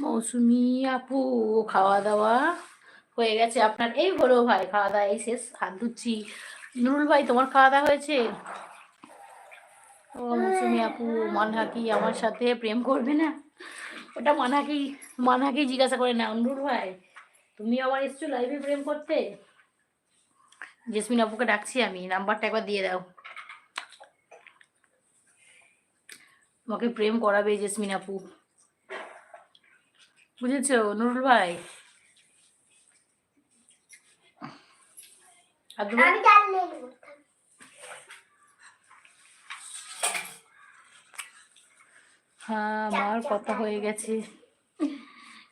মৌসুমি আপু খাওয়া দাওয়া হয়ে গেছে আপনার? এই হলো ভাই, খাওয়া দাওয়া এই শেষ, হাত ধুচ্ছি। নুরুল ভাই তোমার খাওয়া দাওয়া হয়েছে? ও মৌসুমি আপু, মানহা কি আমার সাথে প্রেম করবে না? ওটা মানহাকেই জিজ্ঞাসা করে না। নুরুল ভাই তুমি আবার এসছো লাইভে প্রেম করতে? জেসমিন আপুকে ডাকছি আমি, নাম্বারটা একবার দিয়ে দাও। তোমাকে প্রেম করাবে জেসমিন আপু, বুঝেছো নুরুল ভাই? হ্যাঁ আমার কথা হয়ে গেছে।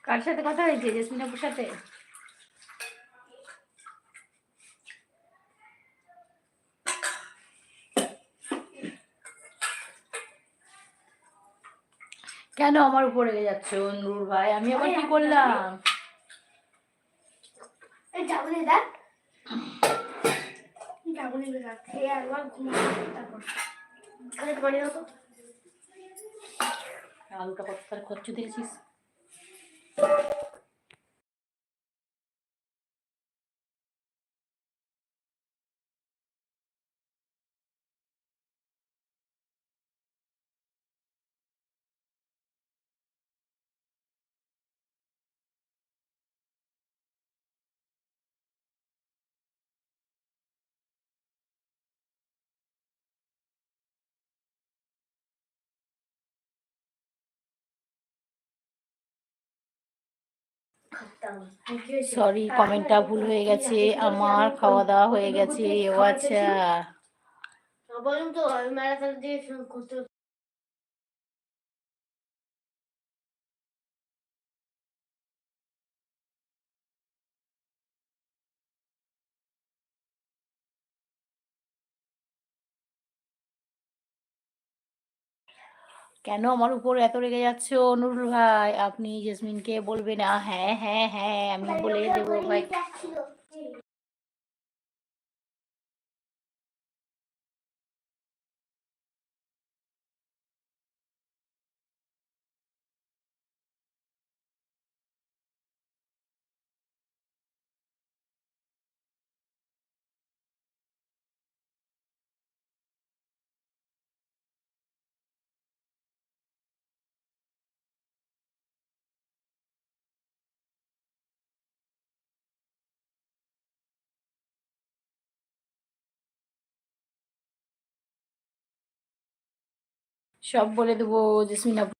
কার সাথে কথা হয়েছে? জেসমিন আপুর সাথে। কেন আমার উপর রেগে যাচ্ছ নুরুল ভাই? আমি আবার কি করলাম? আলুটা কত তার খরচ দিয়েছিস? সরি, কমেন্টটা ভুল হয়ে গেছে। আমার খাওয়া দাওয়া হয়ে গেছে। ও আচ্ছা, বলুন তো ম্যারাথন দিয়ে করতে। কেন আমার উপর এত রেগে যাচ্ছে নুরুল ভাই? আপনি জেসমিনকে বলবেন না? হ্যাঁ হ্যাঁ হ্যাঁ আমি বলে দেবো ভাই। সব বলে দেবো জেসমিন আপু।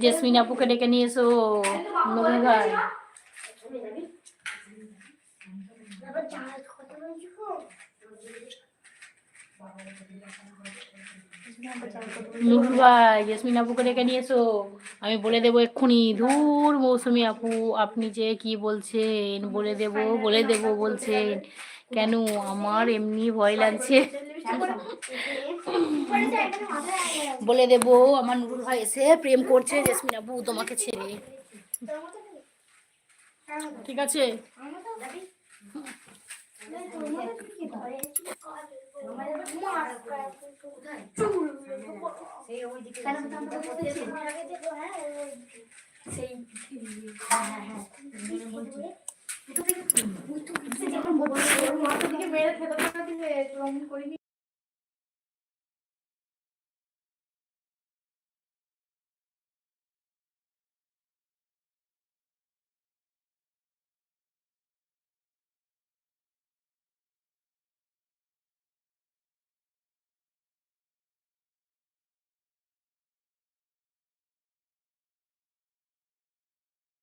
জেসমিন আপুকে ডেকে নিয়ে এসো নুরুল ভাই। নুরুল ভাই জেসমিন আপুকে ডেকে নিয়ে এসো, আমি বলে দেবো এক্ষুনি। দূর মৌসুমি আপু, আপনি যে কি বলছেন? বলে দেবো বলছেন কেন? আমার এমনি ভয় লাগছে। বলে দেবো আমার নুরুল ভাই এসে প্রেম করছে জেসমিন আপু তোমাকে ছেড়ে। ঠিক আছে?